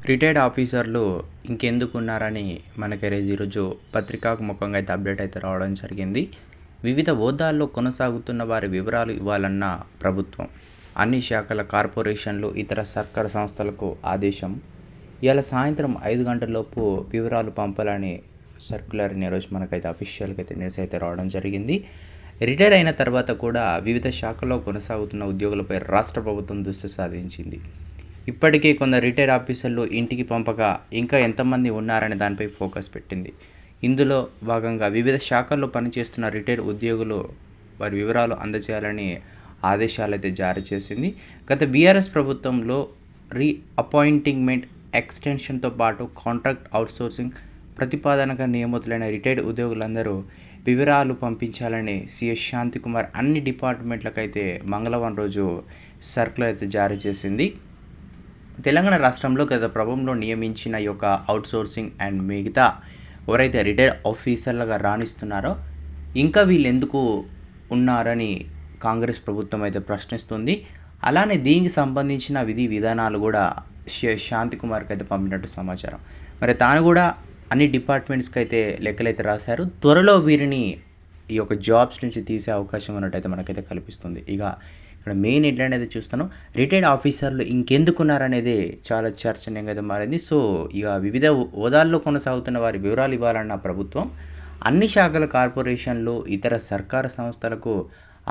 Retired ఆఫీసర్లు ఇంకెందుకున్నారని మనకైతే ఈరోజు పత్రికాముఖంగా అయితే అప్డేట్ అయితే రావడం జరిగింది. వివిధ హోదాల్లో కొనసాగుతున్న వారి వివరాలు ఇవ్వాలన్న ప్రభుత్వం. అన్ని శాఖల కార్పొరేషన్లు, ఇతర సర్కారు సంస్థలకు ఆదేశం. ఇవాళ సాయంత్రం 5 గంటలలోపు వివరాలు పంపాలని సర్క్యులర్ని ఈరోజు మనకైతే అఫీషియల్గా అయితే న్యూస్ అయితే రావడం జరిగింది. రిటైర్ అయిన తర్వాత కూడా వివిధ శాఖల్లో కొనసాగుతున్న ఉద్యోగులపై రాష్ట్ర ప్రభుత్వం దృష్టి సాధించింది. ఇప్పటికే కొందరు రిటైర్ ఆఫీసర్లు ఇంటికి పంపగా ఇంకా ఎంతమంది ఉన్నారనే దానిపై ఫోకస్ పెట్టింది. ఇందులో భాగంగా వివిధ శాఖల్లో పనిచేస్తున్న రిటైర్ ఉద్యోగులు వారి వివరాలు అందజేయాలని ఆదేశాలు అయితే జారీ చేసింది. గత బీఆర్ఎస్ ప్రభుత్వంలో రీఅపాయింట్మెంట్ ఎక్స్టెన్షన్తో పాటు కాంట్రాక్ట్ అవుట్సోర్సింగ్ ప్రతిపాదనగా నియమితులైన రిటైర్డ్ ఉద్యోగులందరూ వివరాలు పంపించాలని సిఎస్ శాంతికుమార్ అన్ని డిపార్ట్మెంట్లకైతే మంగళవారం రోజు సర్కులర్ అయితే జారీ చేసింది. తెలంగాణ రాష్ట్రంలో గత ప్రభుత్వంలో నియమించిన ఈ యొక్క అవుట్సోర్సింగ్ అండ్ మిగతా ఎవరైతే రిటైర్డ్ ఆఫీసర్లుగా రాణిస్తున్నారో ఇంకా వీళ్ళు ఎందుకు ఉన్నారని కాంగ్రెస్ ప్రభుత్వం అయితే ప్రశ్నిస్తుంది. అలానే దీనికి సంబంధించిన విధి విధానాలు కూడా శాంతికుమార్కి అయితే పంపినట్టు సమాచారం. మరి తాను కూడా అన్ని డిపార్ట్మెంట్స్కి అయితే లెక్కలైతే రాశారు. త్వరలో వీరిని ఈ యొక్క జాబ్స్ నుంచి తీసే అవకాశం ఉన్నట్టయితే మనకైతే కల్పిస్తుంది. ఇక్కడ మెయిన్ ఏంటనేది చూస్తాను, రిటైర్డ్ ఆఫీసర్లు ఇంకెందుకున్నారనేది చాలా చర్చనీయంగా అయితే మారింది. సో వివిధ హోదాల్లో కొనసాగుతున్న వారి వివరాలు ఇవ్వాలన్న ప్రభుత్వం అన్ని శాఖల కార్పొరేషన్లు, ఇతర సర్కారు సంస్థలకు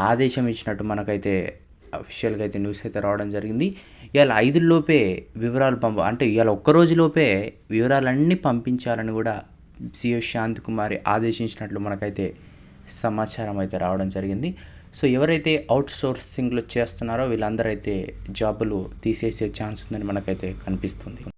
ఆదేశం ఇచ్చినట్టు మనకైతే అఫీషియల్గా అయితే న్యూస్ అయితే రావడం జరిగింది. ఇవాళ 5 వివరాలు అంటే ఇవాళ ఒక్కరోజులోపే వివరాలన్నీ పంపించాలని కూడా సిఎస్ శాంతికుమారి ఆదేశించినట్లు మనకైతే సమాచారం అయితే రావడం జరిగింది. సో ఎవరైతే అవుట్సోర్సింగ్లో చేస్తున్నారో వీళ్ళందరూ అయితే జాబులు తీసేసే ఛాన్స్ ఉందని మనకైతే కనిపిస్తుంది.